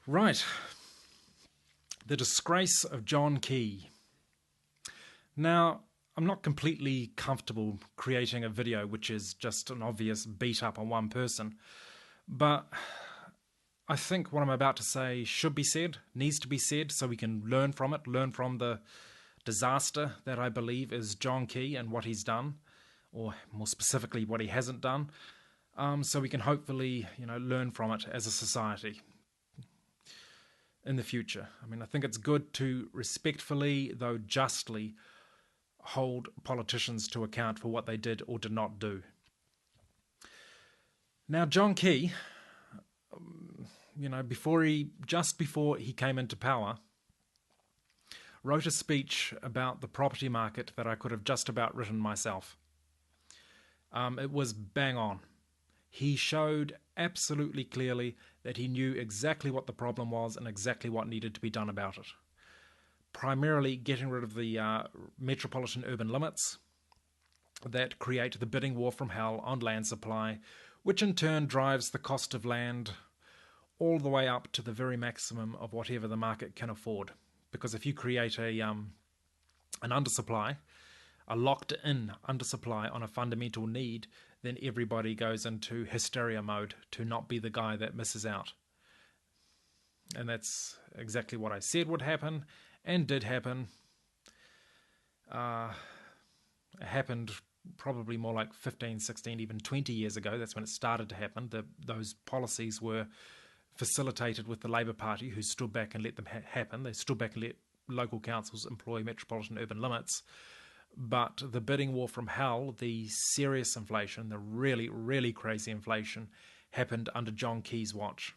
Right, the disgrace of John Key. Now, I'm not completely comfortable creating a video which is just an obvious beat up on one person, but I think what I'm about to say should be said, needs to be said, so we can learn from it, learn from the disaster that I believe is John Key and what he's done, or more specifically, what he hasn't done, so we can hopefully, learn from it as a society in the future. I mean, I think it's good to respectfully, though justly, hold politicians to account for what they did or did not do. Now, John Key, just before he came into power, wrote a speech about the property market that I could have just about written myself. It was bang on. He showed absolutely clearly that he knew exactly what the problem was and exactly what needed to be done about it. Primarily getting rid of the metropolitan urban limits that create the bidding war from hell on land supply, which in turn drives the cost of land all the way up to the very maximum of whatever the market can afford. Because if you create an undersupply, a locked-in undersupply on a fundamental need, then everybody goes into hysteria mode to not be the guy that misses out. And that's exactly what I said would happen, and did happen. It happened probably more like 15, 16, even 20 years ago. That's when it started to happen. Those policies were facilitated with the Labour Party, who stood back and let them happen. They stood back and let local councils employ metropolitan urban limits. But the bidding war from hell, the serious inflation, the really, really crazy inflation, happened under John Key's watch.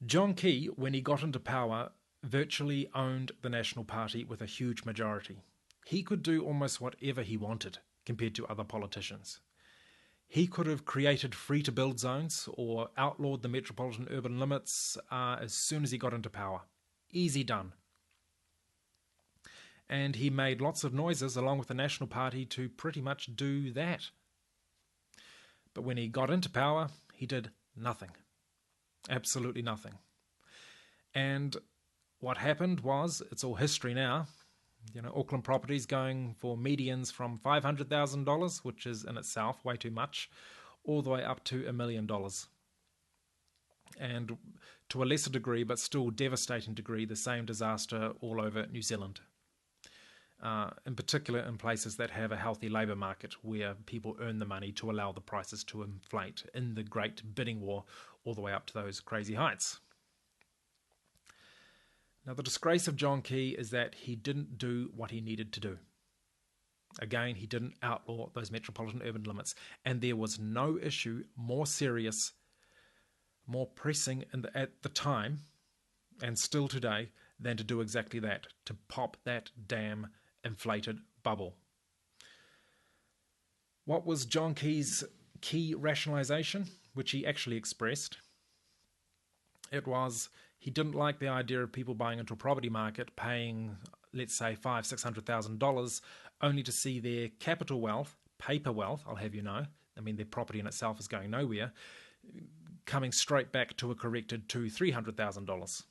John Key, when he got into power, virtually owned the National Party with a huge majority. He could do almost whatever he wanted compared to other politicians. He could have created free-to-build zones or outlawed the metropolitan urban limits as soon as he got into power. Easy done. And he made lots of noises along with the National Party to pretty much do that. But when he got into power, he did nothing. Absolutely nothing. And what happened was, it's all history now, Auckland properties going for medians from $500,000, which is in itself way too much, all the way up to $1 million. And to a lesser degree, but still devastating degree, the same disaster all over New Zealand. In particular in places that have a healthy labour market where people earn the money to allow the prices to inflate in the great bidding war all the way up to those crazy heights. Now, the disgrace of John Key is that he didn't do what he needed to do. Again, he didn't outlaw those metropolitan urban limits, and there was no issue more serious, more pressing at the time, and still today, than to do exactly that, to pop that damn inflated bubble. What was John Key's key rationalisation, which he actually expressed? It was he didn't like the idea of people buying into a property market, paying, let's say, $500,000-$600,000, only to see their capital wealth, paper wealth, I'll have you know, I mean their property in itself is going nowhere, coming straight back to a corrected $200,000-$300,000.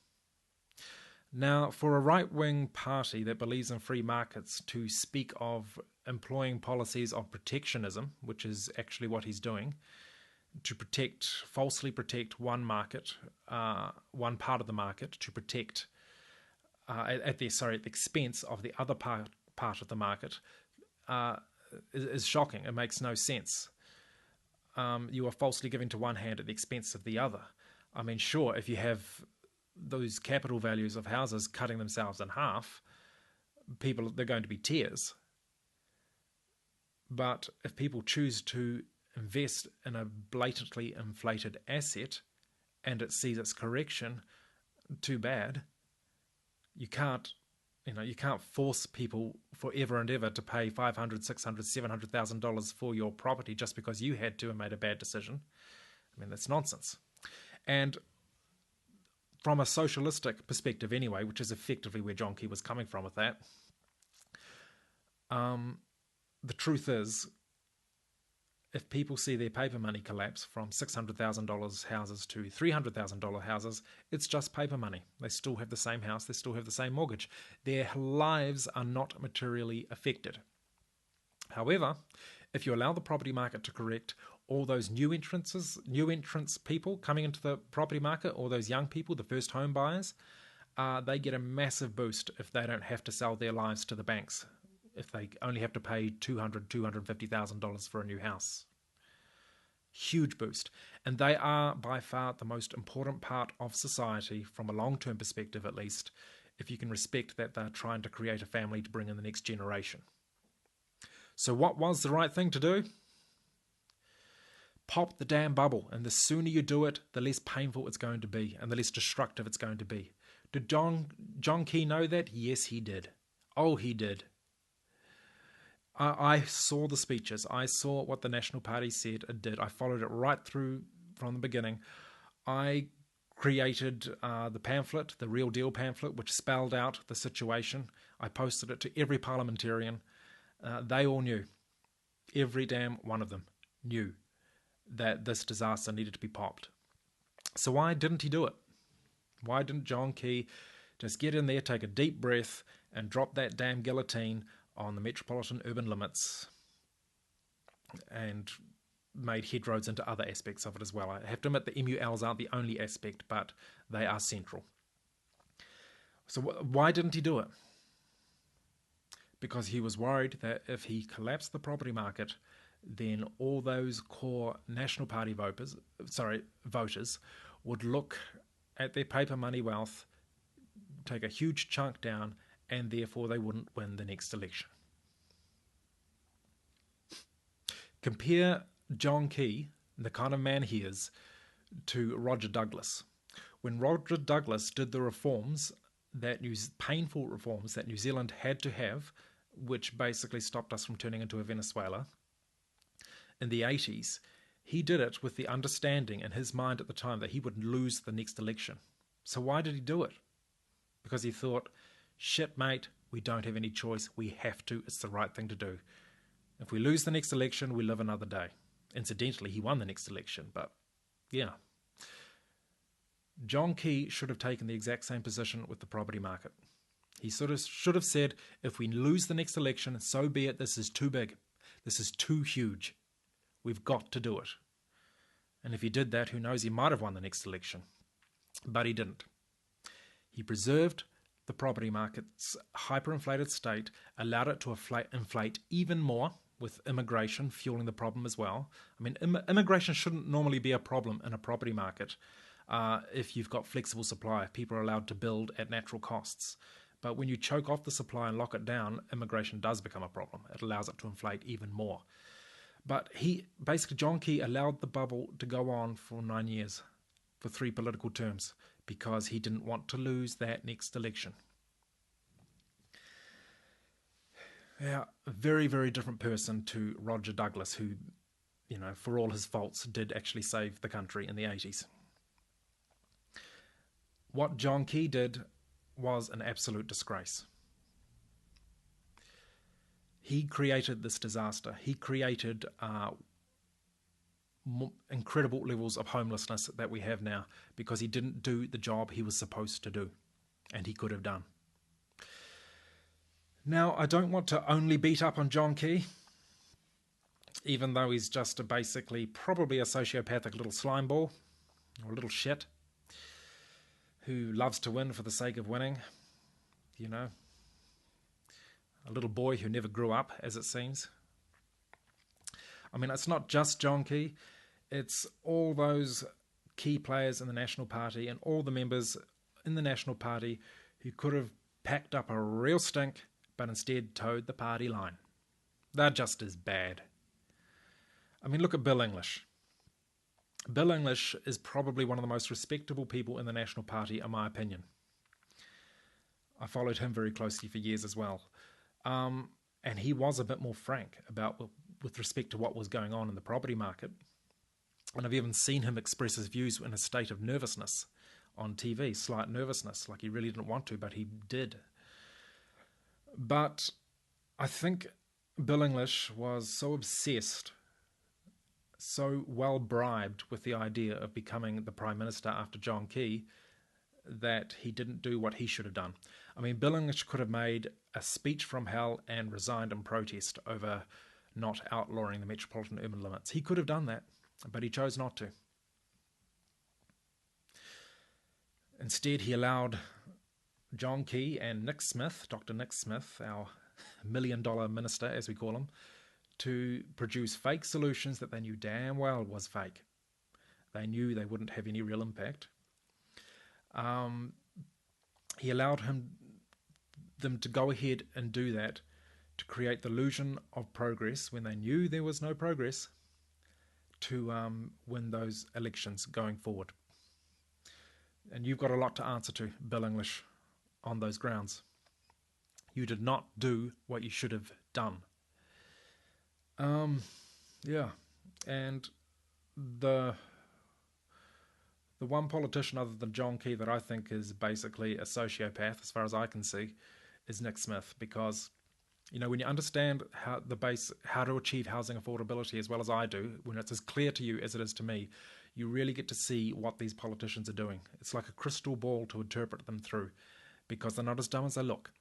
Now, for a right-wing party that believes in free markets to speak of employing policies of protectionism, which is actually what he's doing, to falsely protect one market, one part of the market, to protect at the expense of the other part of the market, is shocking. It makes no sense. You are falsely giving to one hand at the expense of the other. I mean, sure, if you have those capital values of houses cutting themselves in half, they're going to be tears. But if people choose to invest in a blatantly inflated asset and it sees its correction, too bad. You can't force people forever and ever to pay $500,000, $600,000, $700,000 for your property just because you had to and made a bad decision. I mean, that's nonsense. And from a socialistic perspective anyway, which is effectively where John Key was coming from with that, the truth is, if people see their paper money collapse from $600,000 houses to $300,000 houses, it's just paper money. They still have the same house, they still have the same mortgage. Their lives are not materially affected. However, if you allow the property market to correct, all those new entrants people coming into the property market, all those young people, the first home buyers, they get a massive boost if they don't have to sell their lives to the banks, if they only have to pay $250,000 for a new house. Huge boost. And they are by far the most important part of society, from a long-term perspective at least, if you can respect that they're trying to create a family to bring in the next generation. So what was the right thing to do? Pop the damn bubble, and the sooner you do it, the less painful it's going to be, and the less destructive it's going to be. Did John Key know that? Yes, he did. Oh, he did. I saw the speeches. I saw what the National Party said it did. I followed it right through from the beginning. I created the pamphlet, the Real Deal pamphlet, which spelled out the situation. I posted it to every parliamentarian. They all knew. Every damn one of them knew that this disaster needed to be popped. So why didn't he do it? Why didn't John Key just get in there, take a deep breath, and drop that damn guillotine on the metropolitan urban limits and made headroads into other aspects of it as well? I have to admit the MULs aren't the only aspect, but they are central. So why didn't he do it? Because he was worried that if he collapsed the property market, then all those core National Party voters would look at their paper money wealth, take a huge chunk down, and therefore they wouldn't win the next election. Compare John Key, the kind of man he is, to Roger Douglas. When Roger Douglas did the painful reforms that New Zealand had to have, which basically stopped us from turning into a Venezuela, in the 80s, he did it with the understanding in his mind at the time that he would lose the next election. So why did he do it? Because he thought, shit, mate, we don't have any choice. We have to. It's the right thing to do. If we lose the next election, we live another day. Incidentally, he won the next election, but yeah. John Key should have taken the exact same position with the property market. He should have said, if we lose the next election, so be it. This is too big. This is too huge. We've got to do it. And if he did that, who knows, he might have won the next election. But he didn't. He preserved the property market's hyperinflated state, allowed it to inflate even more, with immigration fueling the problem as well. I mean, immigration shouldn't normally be a problem in a property market if you've got flexible supply, if people are allowed to build at natural costs. But when you choke off the supply and lock it down, immigration does become a problem. It allows it to inflate even more. But John Key allowed the bubble to go on for 9 years, for 3 political terms, because he didn't want to lose that next election. Yeah, a very, very different person to Roger Douglas, who, for all his faults, did actually save the country in the 80s. What John Key did was an absolute disgrace. He created this disaster. He created incredible levels of homelessness that we have now because he didn't do the job he was supposed to do, and he could have done. Now, I don't want to only beat up on John Key, even though he's just basically probably a sociopathic little slimeball, or a little shit, who loves to win for the sake of winning, a little boy who never grew up, as it seems. I mean, it's not just John Key, it's all those key players in the National Party and all the members in the National Party who could have packed up a real stink, but instead towed the party line. They're just as bad. I mean, look at Bill English. Bill English is probably one of the most respectable people in the National Party, in my opinion. I followed him very closely for years as well. And he was a bit more frank with respect to what was going on in the property market. And I've even seen him express his views in a state of nervousness on TV, slight nervousness, like he really didn't want to, but he did. But I think Bill English was so obsessed so well bribed with the idea of becoming the Prime Minister after John Key that he didn't do what he should have done. I mean, Bill English could have made a speech from hell and resigned in protest over not outlawing the metropolitan urban limits. He could have done that, but he chose not to. Instead, he allowed John Key and Nick Smith, Dr. Nick Smith, our $1 million minister, as we call him, to produce fake solutions that they knew damn well was fake. They knew they wouldn't have any real impact. He allowed them to go ahead and do that to create the illusion of progress when they knew there was no progress, to win those elections going forward. And you've got a lot to answer to, Bill English, on those grounds. You did not do what you should have done. Yeah, and the one politician other than John Key that I think is basically a sociopath, as far as I can see, is Nick Smith, because when you understand how to achieve housing affordability as well as I do, when it's as clear to you as it is to me, you really get to see what these politicians are doing. It's like a crystal ball to interpret them through, because they're not as dumb as they look.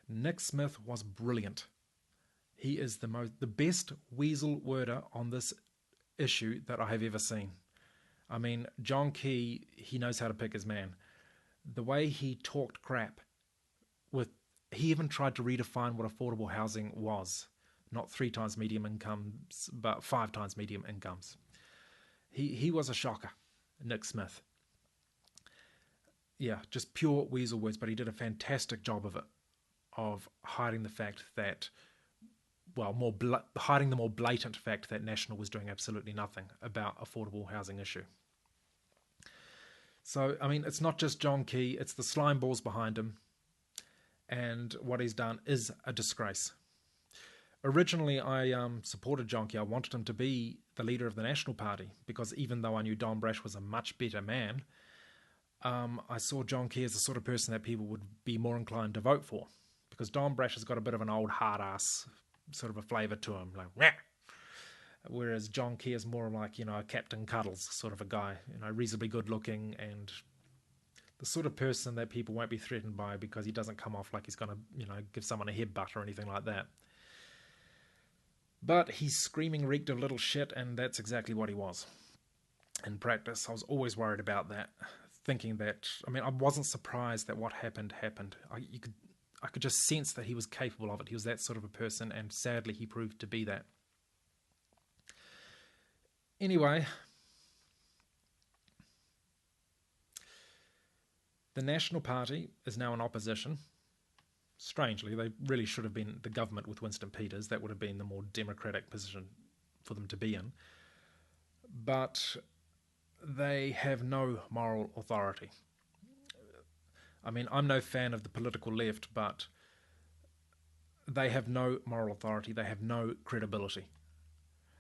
Nick Smith was brilliant. He is the best weasel worder on this issue that I have ever seen. I mean, John Key, he knows how to pick his man. The way he talked crap, he even tried to redefine what affordable housing was. Not 3 times medium incomes, but 5 times medium incomes. He was a shocker, Nick Smith. Yeah, just pure weasel words, but he did a fantastic job of it, of hiding the fact that, hiding the more blatant fact that National was doing absolutely nothing about affordable housing issue. So, I mean, it's not just John Key, it's the slime balls behind him, and what he's done is a disgrace. Originally, I supported John Key. I wanted him to be the leader of the National Party, because even though I knew Don Brash was a much better man, I saw John Key as the sort of person that people would be more inclined to vote for, because Don Brash has got a bit of an old hard-ass sort of a flavour to him, like, Wah! Whereas John Key is more like, a Captain Cuddles sort of a guy, reasonably good-looking, and the sort of person that people won't be threatened by because he doesn't come off like he's going to, give someone a headbutt or anything like that. But he's screaming reeked of little shit, and that's exactly what he was. In practice, I was always worried about that, thinking that, I wasn't surprised that what happened. I could just sense that he was capable of it. He was that sort of a person, and sadly he proved to be that. Anyway, the National Party is now in opposition. Strangely, they really should have been the government with Winston Peters. That would have been the more democratic position for them to be in. But they have no moral authority. I'm no fan of the political left, but they have no moral authority. They have no credibility.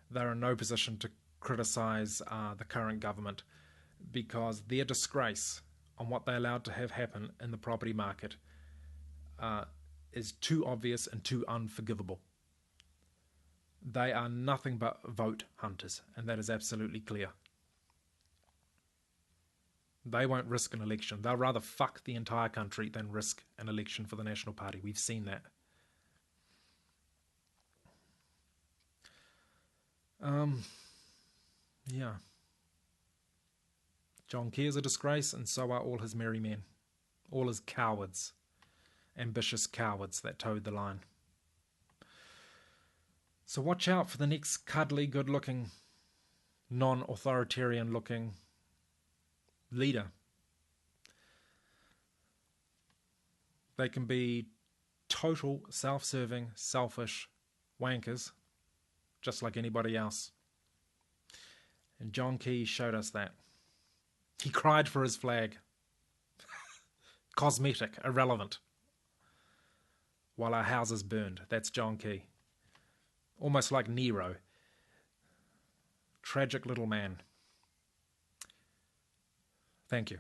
They're in no position to criticise the current government, because their disgrace on what they allowed to have happen in the property market is too obvious and too unforgivable. They are nothing but vote hunters, and that is absolutely clear. They won't risk an election. They'll rather fuck the entire country than risk an election for the National Party. We've seen that. Yeah. John Key is a disgrace, and so are all his merry men. All his cowards. Ambitious cowards that towed the line. So watch out for the next cuddly, good-looking, non-authoritarian-looking leader. They can be total self-serving, selfish wankers, just like anybody else. And John Key showed us that. He cried for his flag. Cosmetic, irrelevant. While our houses burned. That's John Key. Almost like Nero. Tragic little man. Thank you.